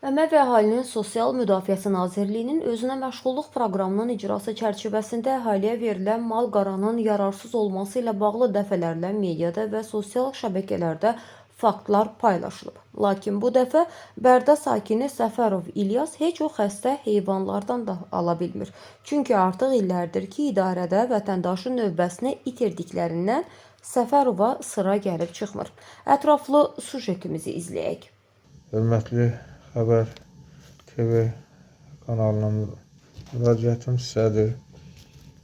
Əmək və Əhalinin Sosial Müdafiəsi Nazirliyinin özünə məşğulluq proqramının icrası çərçivəsində əhaliyə verilən mal-qaranın yararsız olması ilə bağlı dəfələrlə mediada və sosial şəbəkələrdə faktlar paylaşılıb. Lakin bu dəfə Bərdə sakini Səfərov İlyas heç o xəstə heyvanlardan da ala bilmir. Çünki artıq illərdir ki, idarədə vətəndaşın növbəsini itirdiklərindən Səfərova sıra gəlib çıxmır. Ətraflı sujetimizi izləyək. Hörmətli Xəbər TV kanalına müraciətim sizədir.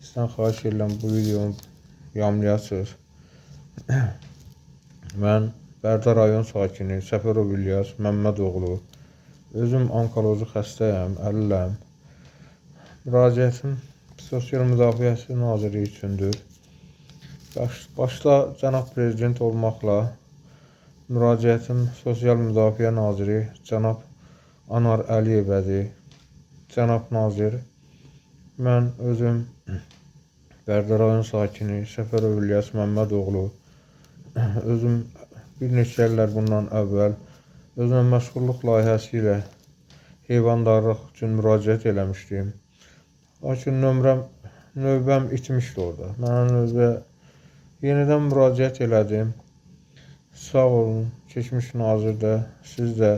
Sizdən xahiş edirəm bu videonu yayımlayasınız. Mən Bərdə rayon sakini Səfərov İlyas Məmmədoğlu. Özüm onkoloji xəstəyəm, əliləm. Müraciətim Sosial Müdafiəsi Naziri üçündür. Başda Cənab Prezident olmaqla müraciətim Sosial Müdafiə Naziri Cənab Anar Əliyevədir. Cənab Nazir, mən özüm Bərdə rayon sakini Səfərov İlyas Məmmədoğlu. Özüm bir neçə illər bundan əvvəl özümə məşğulluq layihəsi ilə heyvandarlıq üçün müraciət eləmişdim. Lakin növbəm itmişdi orada. Mən növbə yenidən müraciət elədim. Sağ olun, keçmiş nazir də, siz də.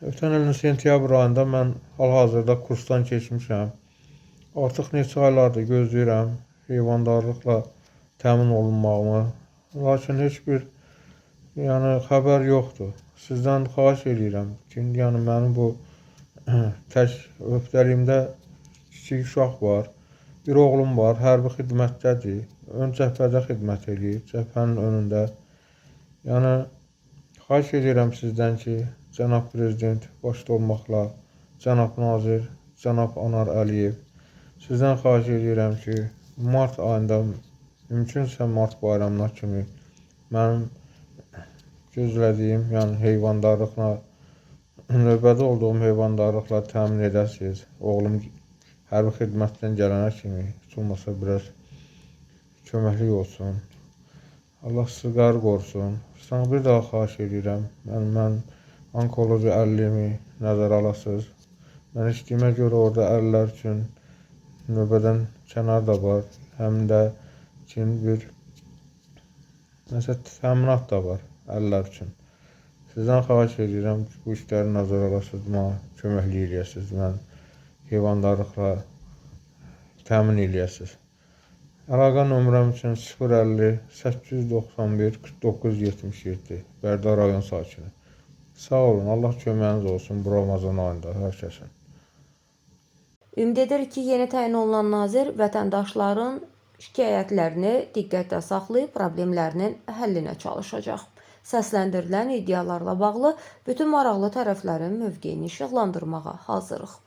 Ötən ilin sentyabr ayında mən hal-hazırda kursdan keçmişəm. Artıq neçə aylardır gözləyirəm heyvandarlıqla təmin olunmağımı. Lakin heç bir xəbər yoxdur. Sizdən xahiş edirəm ki, mənim bu tək öhdəliyimdə kiçik uşaq var. Bir oğlum var, hərbi xidmətdədir. Ön cəbhədə xidmət edir, cəbhənin önündə. Xahiş edirəm sizdən ki, Cənab Prezident başda olmaqla, Cənab Nazir, Cənab Anar Əliyev, sizdən xahiş edirəm ki, mart ayında, mümkünsə mart bayramına kimi mənim gözlədiyim, heyvandarlıqla, növbədə olduğum heyvandarlıqla təmin edəsiniz. Oğlum hərbi xidmətdən gələnə kimi, heç olmasa biraz köməklik olsun. Allah sizi qar qorusun. Sizdən bir daha xahiş edirəm. Mən onkoloji əlilliyimi nəzərə alasınız. Mən eşitdiyimə görə orada əlillər üçün növbədən kənar da var. Həm də bir təminat da var əlillər üçün. Sizdən xahiş edirəm ki, bu işləri nəzərə alasınız, mənə köməklik eləyəsiniz. Mən heyvandarlıqla təmin eləyəsiniz. Əlaqə nömrəm üçün 050 891 49 77 Bərdə rayon sakini. Sağ olun, Allah köməyiniz olsun bu Ramazan ayında hər kəsin. Ümid edirik ki, yeni təyin olunan nazir vətəndaşların şikayətlərini diqqətdə saxlayıb problemlərinin həllinə çalışacaq. Səsləndirilən iddialarla bağlı bütün maraqlı tərəflərin mövqeyini işıqlandırmağa hazırıq.